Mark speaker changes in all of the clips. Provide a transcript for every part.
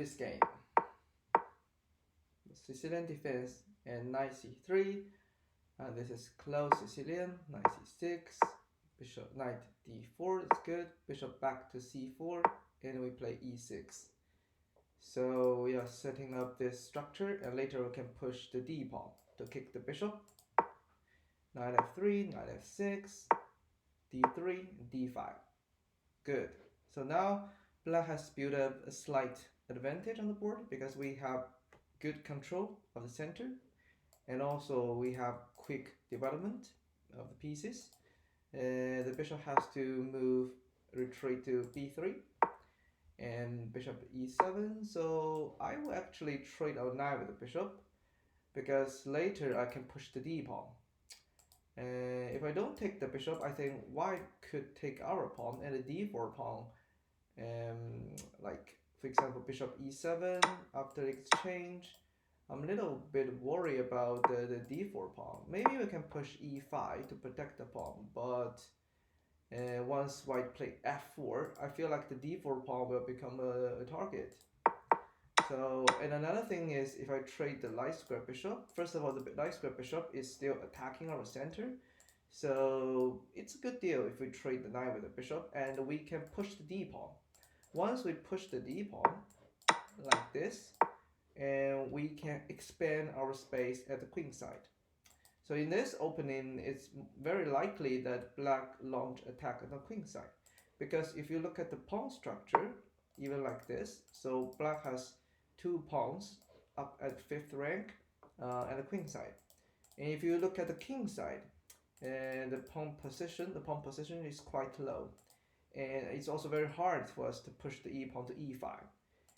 Speaker 1: This game, Sicilian defense and knight c3. This is close Sicilian, knight c6, bishop knight d4. That's good. Bishop back to c4, and we play e6. So we are setting up this structure, and later we can push the d pawn to kick the bishop. Knight f3, knight f6, d3, d5. Good. So now black has built up a slight advantage on the board because we have good control of the center, and also we have quick development of the pieces. The bishop has to retreat to b3 and bishop e7. So I will actually trade out knight with the bishop because later I can push the d pawn. If I don't take the bishop, I think white could take our pawn and the d4 pawn. Like for example, bishop e7 after exchange. I'm a little bit worried about the d4 pawn. Maybe we can push e5 to protect the pawn, but once white play f4, I feel like the d4 pawn will become a target. So, and another thing is if I trade the light square bishop, first of all, the light square bishop is still attacking our center. So it's a good deal if we trade the knight with the bishop, and we can push the d pawn. Once we push the d pawn like this, and we can expand our space at the queen side. So in this opening, it's very likely that black launch attack on the queen side, because if you look at the pawn structure, even like this, so black has two pawns up at 5th rank at the queen side. And if you look at the king side, the pawn position is quite low, and it's also very hard for us to push the e pawn to e5.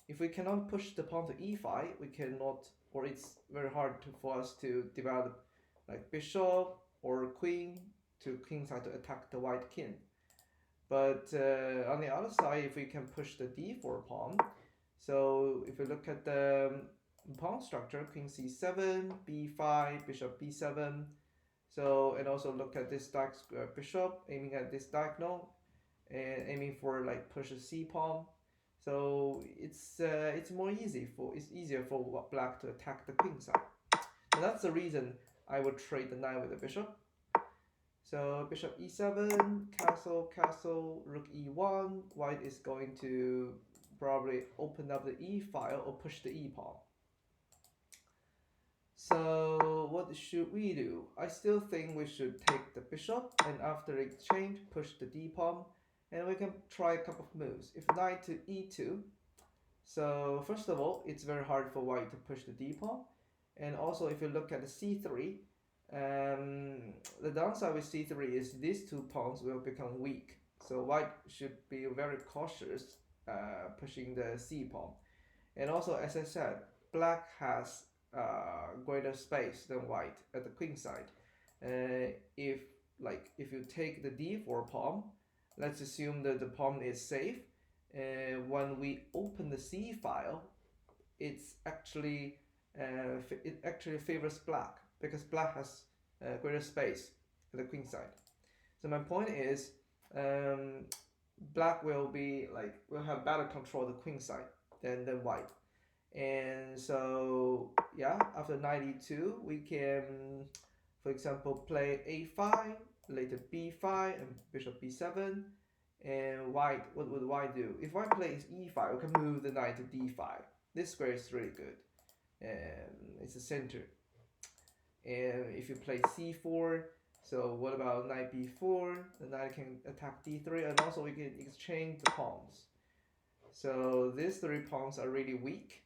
Speaker 1: If we cannot push the pawn to e5, we cannot, or it's very hard for us to develop like bishop or queen to king side to attack the white king. But on the other side, if we can push the d4 pawn, so if we look at the pawn structure, queen c7, b5, bishop b7, so and also look at this bishop aiming at this diagonal and aiming for like push a c pawn. So it's easier for black to attack the queen side. And that's the reason I would trade the knight with the bishop. So bishop e7, castle, rook e1. White is going to probably open up the e file or push the e pawn. So what should we do? I still think we should take the bishop, and after exchange push the d pawn, and we can try a couple of moves. If knight to e2, so first of all, it's very hard for white to push the d pawn, and also if you look at the c3, the downside with c3 is these two pawns will become weak. So white should be very cautious pushing the c pawn. And also, as I said, black has greater space than white at the queen side. If you take the d4 pawn, let's assume that the pawn is safe. When we open the c file, it actually favors black because black has greater space at the queen side. So my point is, black will have better control of the queen side than white. And so yeah, after 92 we can, for example, play a5, later b5 and bishop b7. And white, what would white do? If white plays e5, we can move the knight to d5. This square is really good, and it's a center. And if you play c4, so what about knight b4? The knight can attack d3, and also we can exchange the pawns. So these three pawns are really weak,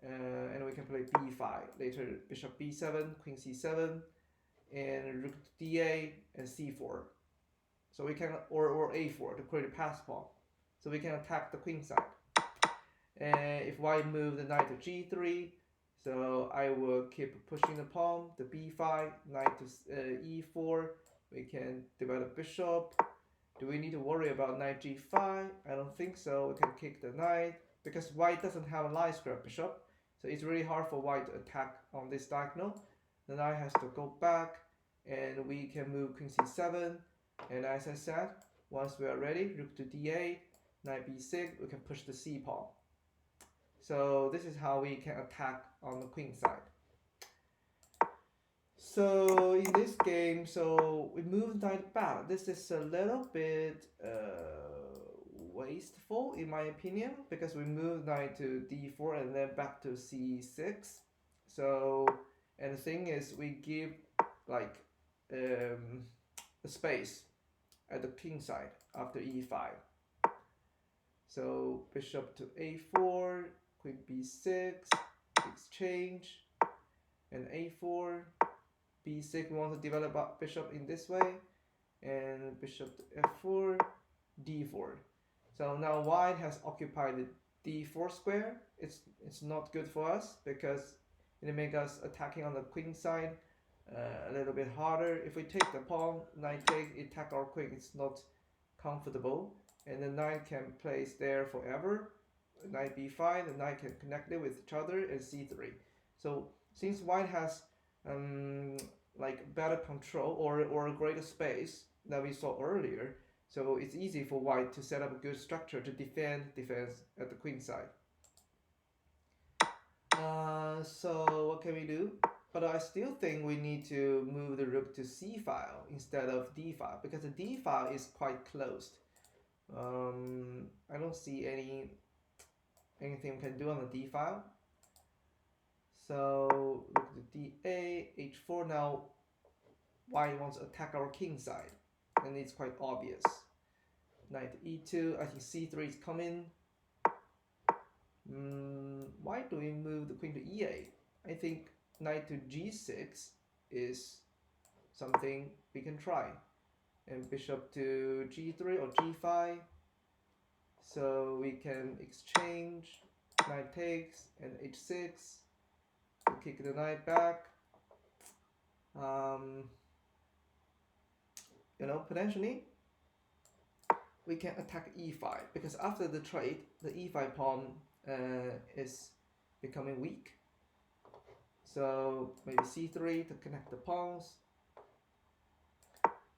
Speaker 1: and we can play b5, later bishop b7, queen c7, and rook to d8 and c4. So we can, or a4 to create a pass pawn. So we can attack the queen side. And if white move the knight to g3, so I will keep pushing the pawn, the b5, knight to e4. We can develop bishop. Do we need to worry about knight g5? I don't think so. We can kick the knight because white doesn't have a light square bishop. So it's really hard for white to attack on this diagonal. The knight has to go back, and we can move queen c7. And as I said, once we are ready, rook to d8, knight b6, we can push the c pawn. So this is how we can attack on the queen side. So in this game, so we move knight back. This is a little bit wasteful in my opinion, because we move knight to d4 and then back to c6. So, and the thing is, we give like a space at the king side after e5. So bishop to a4, queen b6, exchange, and a4, b6. We want to develop our bishop in this way, and bishop to f4, d4. So now white has occupied the d4 square. It's not good for us because it makes us attacking on the queen side a little bit harder. If we take the pawn, knight takes, attack our queen, it's not comfortable, and the knight can place there forever. Knight b5, the knight can connect it with each other, and c3. So since white has like better control or a greater space that we saw earlier, so it's easy for white to set up a good structure to defend at the queen side. So what can we do? But I still think we need to move the rook to c file instead of d file, because the d file is quite closed. I don't see anything we can do on the d file. So look at the da, h4. Now white wants to attack our king side, and it's quite obvious. Knight e2. I think c3 is coming. Why do we move the queen to e8? I think knight to g6 is something we can try, and bishop to g3 or g5. So we can exchange, knight takes, and h6 to kick the knight back. Potentially we can attack e5, because after the trade, the e5 pawn is becoming weak. So maybe c3 to connect the pawns.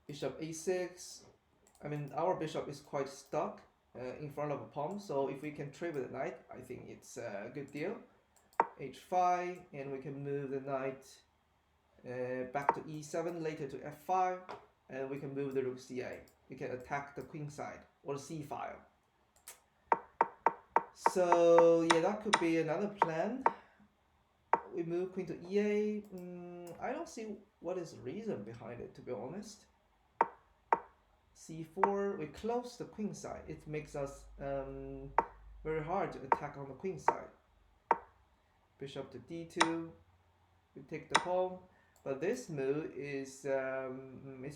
Speaker 1: Bishop a6. I mean, our bishop is quite stuck in front of a pawn, so if we can trade with the knight, I think it's a good deal. h5, and we can move the knight back to e7, later to f5, and we can move the rook c8. We can attack the queen side or the c file. So yeah, that could be another plan. We move queen to e8. I don't see what is the reason behind it, to be honest. c4, we close the queen side. It makes us very hard to attack on the queen side. Bishop to d2, we take the pawn. But this move is a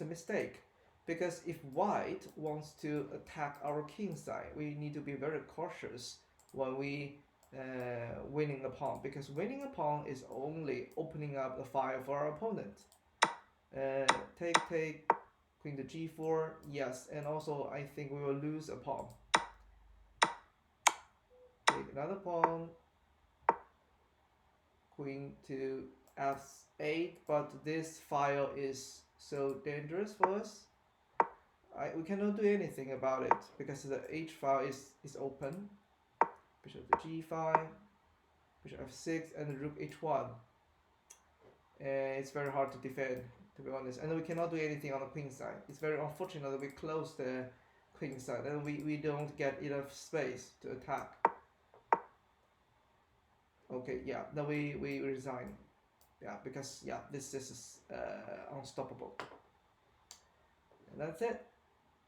Speaker 1: mistake, because if white wants to attack our king side, we need to be very cautious when we winning a pawn, because winning a pawn is only opening up the file for our opponent. Take, queen to g4, yes, and also I think we will lose a pawn. Take another pawn, queen to f8, but this file is so dangerous for us. We cannot do anything about it because the h file is open. Bishop to g5, bishop f6, and rook h1. And it's very hard to defend, to be honest. And we cannot do anything on the queen side. It's very unfortunate that we close the queen side and we don't get enough space to attack. Okay, yeah, then we resign. Yeah, because yeah, this is unstoppable. And that's it.